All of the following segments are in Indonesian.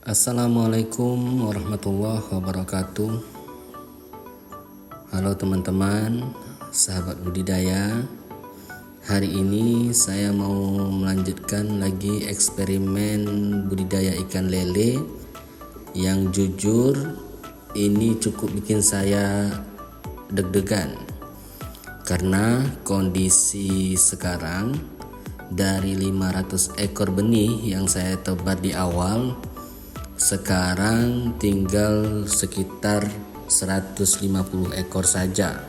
Assalamualaikum warahmatullahi wabarakatuh. Halo teman-teman, sahabat budidaya. Hari ini saya mau melanjutkan lagi eksperimen budidaya ikan lele yang jujur ini cukup bikin saya deg-degan. Karena kondisi sekarang dari 500 ekor benih yang saya tebar di awal, sekarang tinggal sekitar 150 ekor saja.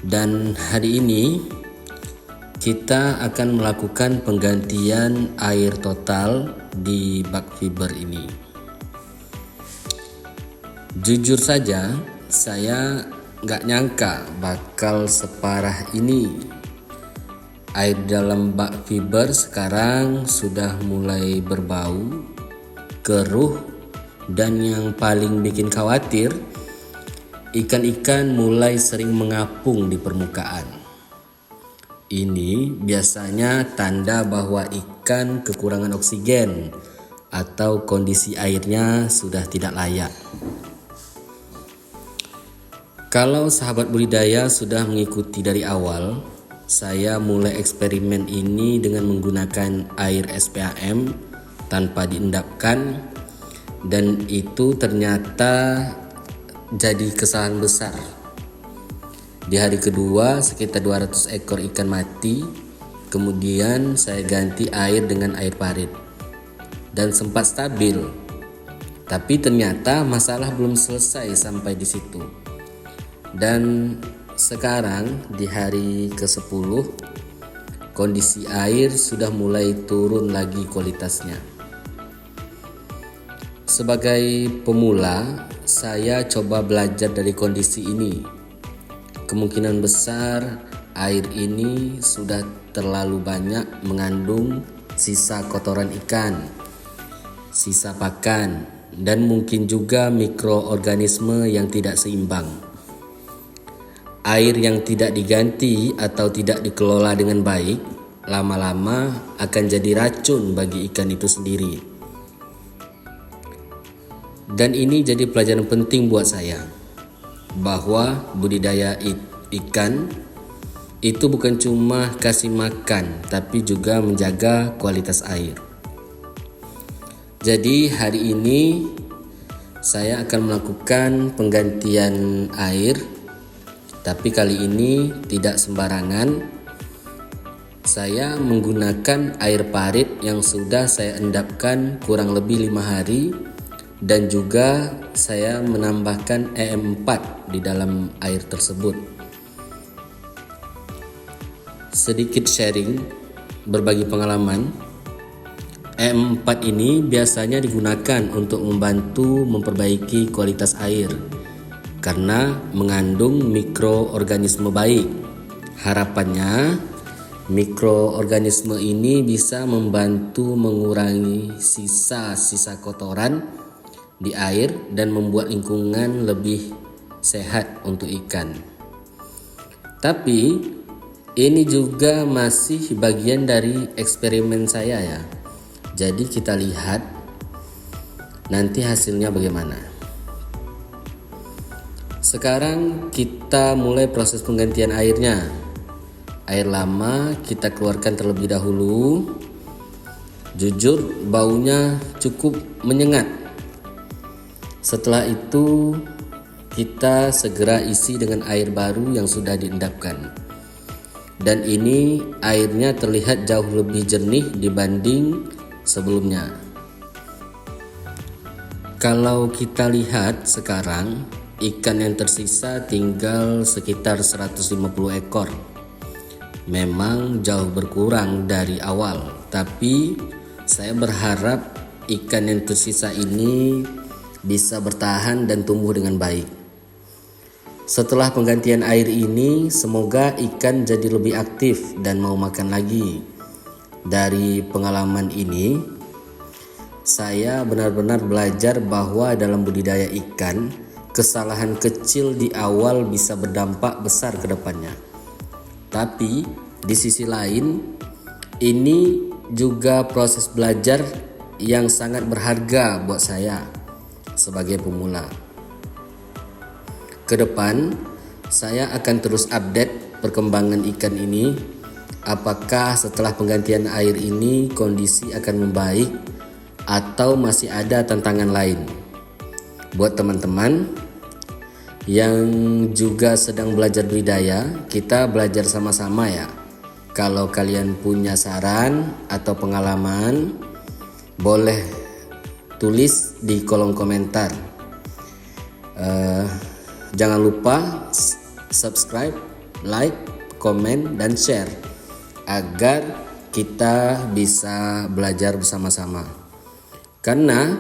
Dan hari ini kita akan melakukan penggantian air total di bak fiber ini. Jujur saja, saya gak nyangka bakal separah ini. Air dalam bak fiber sekarang sudah mulai berbau, keruh, dan yang paling bikin khawatir, ikan-ikan mulai sering mengapung di permukaan. Ini biasanya tanda bahwa ikan kekurangan oksigen atau kondisi airnya sudah tidak layak. Kalau sahabat budidaya sudah mengikuti dari awal, saya mulai eksperimen ini dengan menggunakan air SPAM tanpa diendapkan, dan itu ternyata jadi kesalahan besar. Di hari kedua sekitar 200 ekor ikan mati, kemudian saya ganti air dengan air parit dan sempat stabil. Tapi ternyata masalah belum selesai sampai di situ. Dan sekarang di hari ke-10 kondisi air sudah mulai turun lagi kualitasnya. Sebagai pemula, saya coba belajar dari kondisi ini. Kemungkinan besar air ini sudah terlalu banyak mengandung sisa kotoran ikan, sisa pakan, dan mungkin juga mikroorganisme yang tidak seimbang. Air yang tidak diganti atau tidak dikelola dengan baik, lama-lama akan jadi racun bagi ikan itu sendiri. Dan ini jadi pelajaran penting buat saya, bahwa budidaya ikan itu bukan cuma kasih makan, tapi juga menjaga kualitas air. Jadi hari ini saya akan melakukan penggantian air, tapi kali ini tidak sembarangan. Saya menggunakan air parit yang sudah saya endapkan kurang lebih 5 hari, dan juga saya menambahkan EM4 di dalam air tersebut. Sedikit sharing, berbagi pengalaman. EM4 ini biasanya digunakan untuk membantu memperbaiki kualitas air karena mengandung mikroorganisme baik. Harapannya mikroorganisme ini bisa membantu mengurangi sisa-sisa kotoran di air dan membuat lingkungan lebih sehat untuk ikan. Tapi ini juga masih bagian dari eksperimen saya ya. Jadi kita lihat nanti hasilnya bagaimana. Sekarang kita mulai proses penggantian airnya. Air lama kita keluarkan terlebih dahulu. Jujur baunya cukup menyengat. Setelah itu kita segera isi dengan air baru yang sudah diendapkan. Dan ini airnya terlihat jauh lebih jernih dibanding sebelumnya. Kalau kita lihat sekarang, ikan yang tersisa tinggal sekitar 150 ekor. Memang jauh berkurang dari awal, tapi saya berharap ikan yang tersisa ini bisa bertahan dan tumbuh dengan baik. Setelah penggantian air ini, semoga ikan jadi lebih aktif dan mau makan lagi. Dari pengalaman ini, saya benar-benar belajar bahwa dalam budidaya ikan, kesalahan kecil di awal bisa berdampak besar ke depannya. Tapi di sisi lain, ini juga proses belajar yang sangat berharga buat saya sebagai pemula. Ke depan, saya akan terus update perkembangan ikan ini. Apakah setelah penggantian air ini kondisi akan membaik atau masih ada tantangan lain. Buat teman-teman yang juga sedang belajar budidaya, kita belajar sama-sama ya. Kalau kalian punya saran atau pengalaman, boleh tulis di kolom komentar. Jangan lupa subscribe, like, komen, dan share agar kita bisa belajar bersama-sama. Karena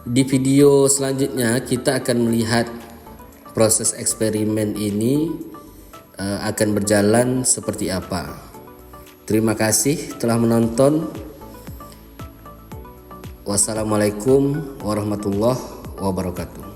di video selanjutnya kita akan melihat proses eksperimen ini akan berjalan seperti apa. Terima kasih telah menonton. Wassalamualaikum warahmatullahi wabarakatuh.